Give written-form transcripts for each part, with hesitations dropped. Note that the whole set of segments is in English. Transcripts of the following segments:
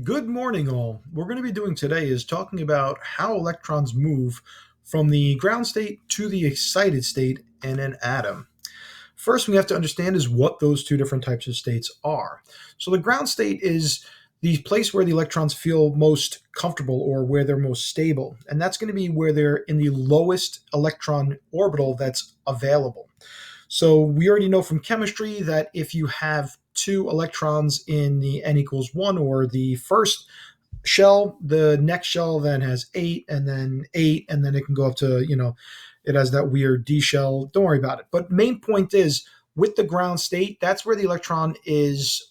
Good morning, all. What we're going to be doing today is talking about how electrons move from the ground state to the excited state in an atom. First, we have to understand is what those two different types of states are. So, the ground state is the place where the electrons feel most comfortable or where they're most stable, and that's going to be where they're in the lowest electron orbital that's available. So we already know from chemistry that if you have two electrons in the n equals one or the first shell, the next shell then has eight, and then it can go up to, it has that weird D shell. Don't worry about it. But main point is with the ground state, that's where the electron is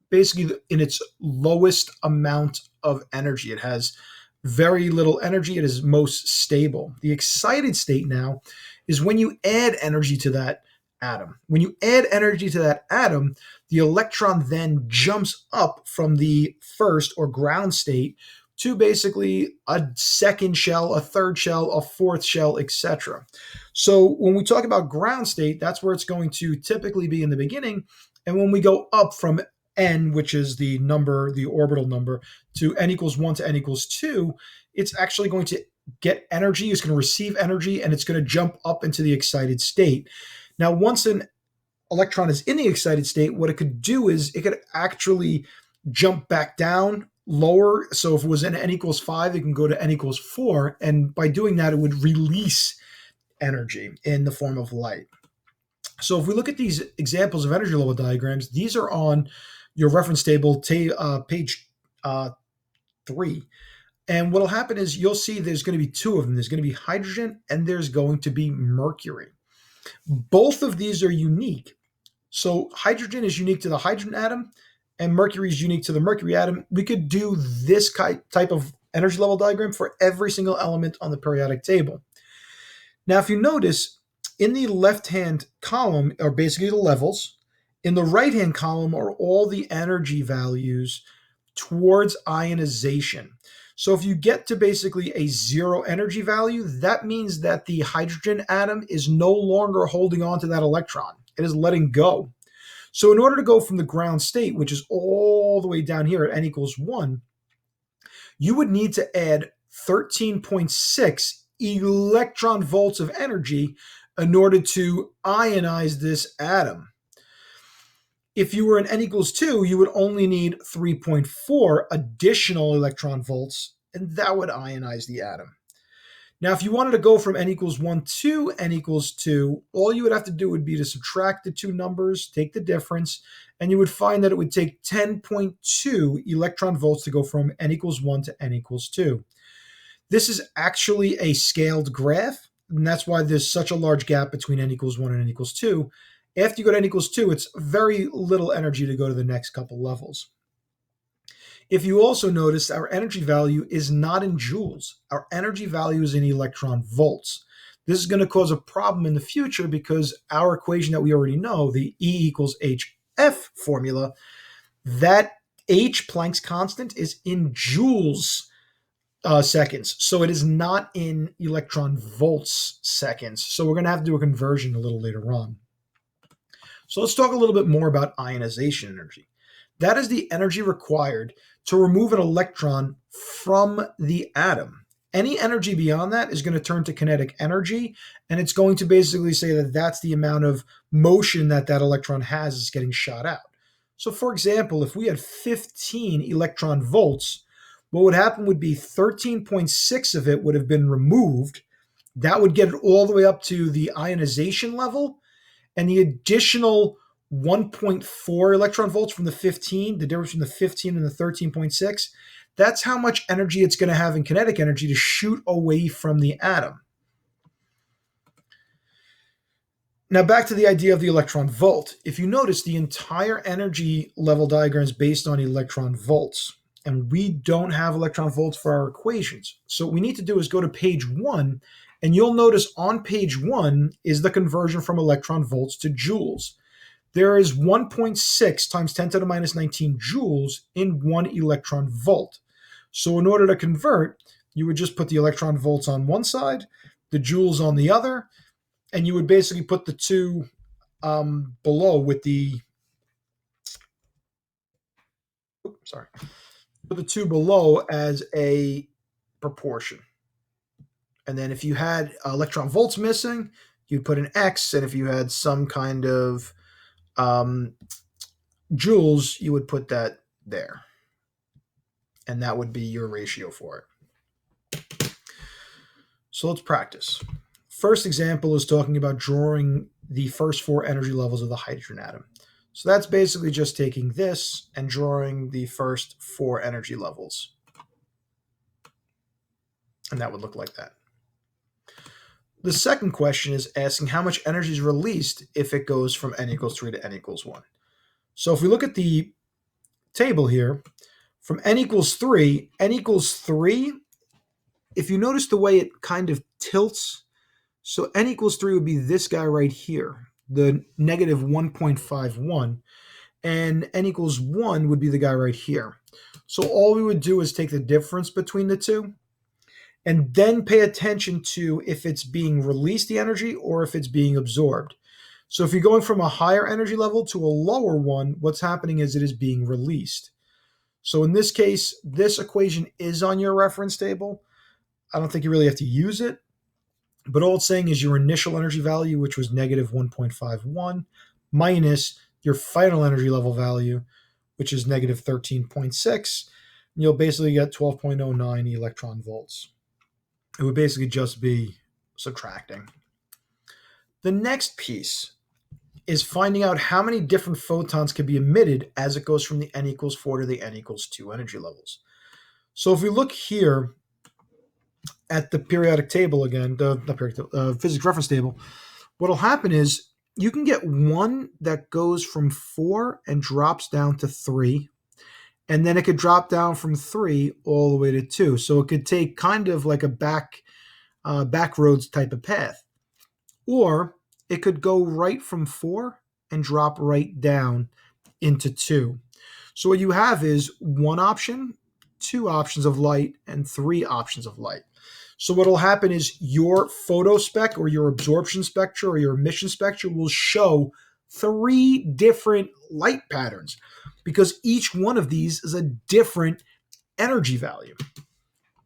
basically in its lowest amount of energy. It has very little energy. It is most stable. The excited state now is when you add energy to that atom. When you add energy to that atom, the electron then jumps up from the first or ground state to basically a second shell, a third shell, a fourth shell, etc. So when we talk about ground state, that's where it's going to typically be in the beginning. And when we go up from n, which is the number, the orbital number, to n equals 1 to n equals 2, it's actually going to get energy, it's going to receive energy, and it's going to jump up into the excited state. Now, once an electron is in the excited state, what it could do is it could actually jump back down lower. So if it was in n equals 5, it can go to n equals 4. And by doing that, it would release energy in the form of light. So if we look at these examples of energy level diagrams, these are on your reference table, page 3. And what will happen is you'll see there's going to be two of them. There's going to be hydrogen and there's going to be mercury. Both of these are unique. So hydrogen is unique to the hydrogen atom and mercury is unique to the mercury atom. We could do this type of energy level diagram for every single element on the periodic table. Now, if you notice, in the left-hand column are basically the levels. In the right-hand column are all the energy values towards ionization. So if you get to basically a zero energy value, that means that the hydrogen atom is no longer holding on to that electron. It is letting go. So in order to go from the ground state, which is all the way down here at n equals 1, you would need to add 13.6 electron volts of energy in order to ionize this atom. If you were in n equals 2, you would only need 3.4 additional electron volts, and that would ionize the atom. Now, if you wanted to go from n equals 1 to n equals 2, all you would have to do would be to subtract the two numbers, take the difference, and you would find that it would take 10.2 electron volts to go from n equals 1 to n equals 2. This is actually a scaled graph, and that's why there's such a large gap between n equals 1 and n equals 2. After you go to n equals 2, it's very little energy to go to the next couple levels. If you also notice, our energy value is not in joules. Our energy value is in electron volts. This is going to cause a problem in the future because our equation that we already know, the E equals hf formula, that H, Planck's constant, is in joules seconds. So it is not in electron volts seconds. So we're going to have to do a conversion a little later on. So let's talk a little bit more about ionization energy. That is the energy required to remove an electron from the atom. Any energy beyond that is going to turn to kinetic energy, and it's going to basically say that that's the amount of motion that that electron has is getting shot out. So for example, if we had 15 electron volts, what would happen would be 13.6 of it would have been removed. That would get it all the way up to the ionization level, and the additional 1.4 electron volts from the 15, the difference between the 15 and the 13.6, that's how much energy it's going to have in kinetic energy to shoot away from the atom. Now back to the idea of the electron volt. If you notice, the entire energy level diagram is based on electron volts, and we don't have electron volts for our equations. So what we need to do is go to page 1, and you'll notice on page 1 is the conversion from electron volts to joules. There is 1.6 times 10 to the minus 19 joules in 1 electron volt. So in order to convert, you would just put the electron volts on one side, the joules on the other, and you would basically put the two below with the, sorry, put the 2 below as a proportion. And then if you had electron volts missing, you'd put an X. And if you had some kind of um, joules, you would put that there. And that would be your ratio for it. So let's practice. First example is talking about drawing the first 4 energy levels of the hydrogen atom. So that's basically just taking this and drawing the first 4 energy levels. And that would look like that. The second question is asking how much energy is released if it goes from n equals 3 to n equals 1. So if we look at the table here, from n equals 3, if you notice the way it kind of tilts, so n equals 3 would be this guy right here, the negative 1.51, and n equals 1 would be the guy right here. So all we would do is take the difference between the two, and then pay attention to if it's being released, the energy, or if it's being absorbed. So if you're going from a higher energy level to a lower one, what's happening is it is being released. So in this case, this equation is on your reference table. I don't think you really have to use it, but all it's saying is your initial energy value, which was negative 1.51, minus your final energy level value, which is negative 13.6. You'll basically get 12.09 electron volts. It would basically just be subtracting. The next piece is finding out how many different photons can be emitted as it goes from the n equals 4 to the n equals 2 energy levels. So if we look here at the periodic table again, the physics reference table, what will happen is you can get one that goes from 4 and drops down to 3, and then it could drop down from 3 all the way to 2. So it could take kind of like a back roads type of path. Or it could go right from 4 and drop right down into 2. So what you have is 1 option, 2 options of light, and 3 options of light. So what will happen is your photospec or your absorption spectra or your emission spectra will show 3 different light patterns because each one of these is a different energy value.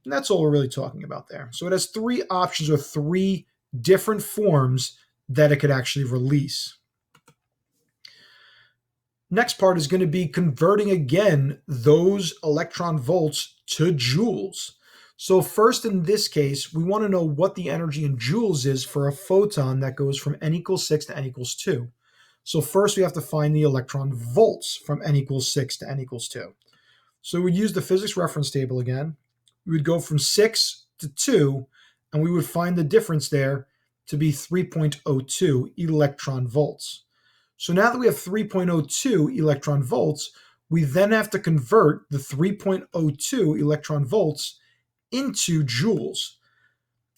And that's all we're really talking about there. So it has 3 options or 3 different forms that it could actually release. Next part is going to be converting again those electron volts to joules. So first in this case, we want to know what the energy in joules is for a photon that goes from n equals 6 to n equals 2. So first we have to find the electron volts from n equals 6 to n equals 2. So we use the physics reference table again. We would go from 6 to 2, and we would find the difference there to be 3.02 electron volts. So now that we have 3.02 electron volts, we then have to convert the 3.02 electron volts into joules.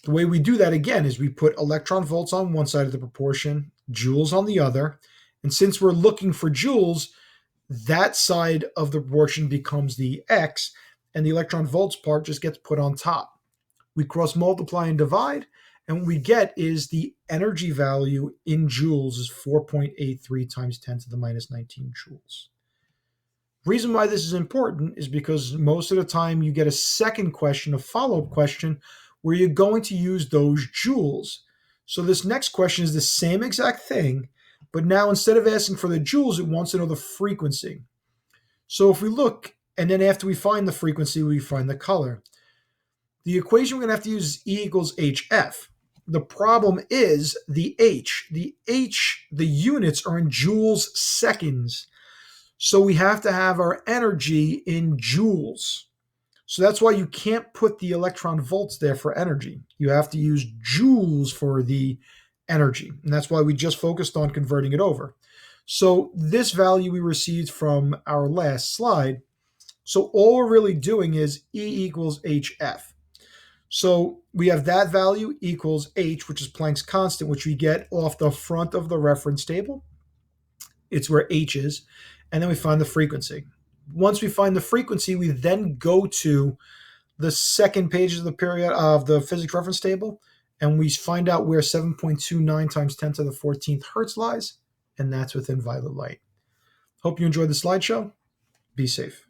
The way we do that again is we put electron volts on one side of the proportion, joules on the other, and since we're looking for joules, that side of the proportion becomes the X, and the electron volts part just gets put on top. We cross multiply and divide, and what we get is the energy value in joules is 4.83 times 10 to the minus 19 joules. Reason why this is important is because most of the time you get a second question, a follow-up question, where you're going to use those joules. So this next question is the same exact thing, but now instead of asking for the joules, it wants to know the frequency. So if we look, and then after we find the frequency, we find the color. The equation we're going to have to use is E equals HF. The problem is the H. The units are in joules seconds. So we have to have our energy in joules. So that's why you can't put the electron volts there for energy. You have to use joules for the energy. And that's why we just focused on converting it over. So this value we received from our last slide. So all we're really doing is E equals HF. So we have that value equals H, which is Planck's constant, which we get off the front of the reference table. It's where H is. And then we find the frequency. Once we find the frequency, we then go to the second page of the period of the physics reference table, and we find out where 7.29 times 10 to the 14th hertz lies, and that's within violet light. Hope you enjoyed the slideshow. Be safe.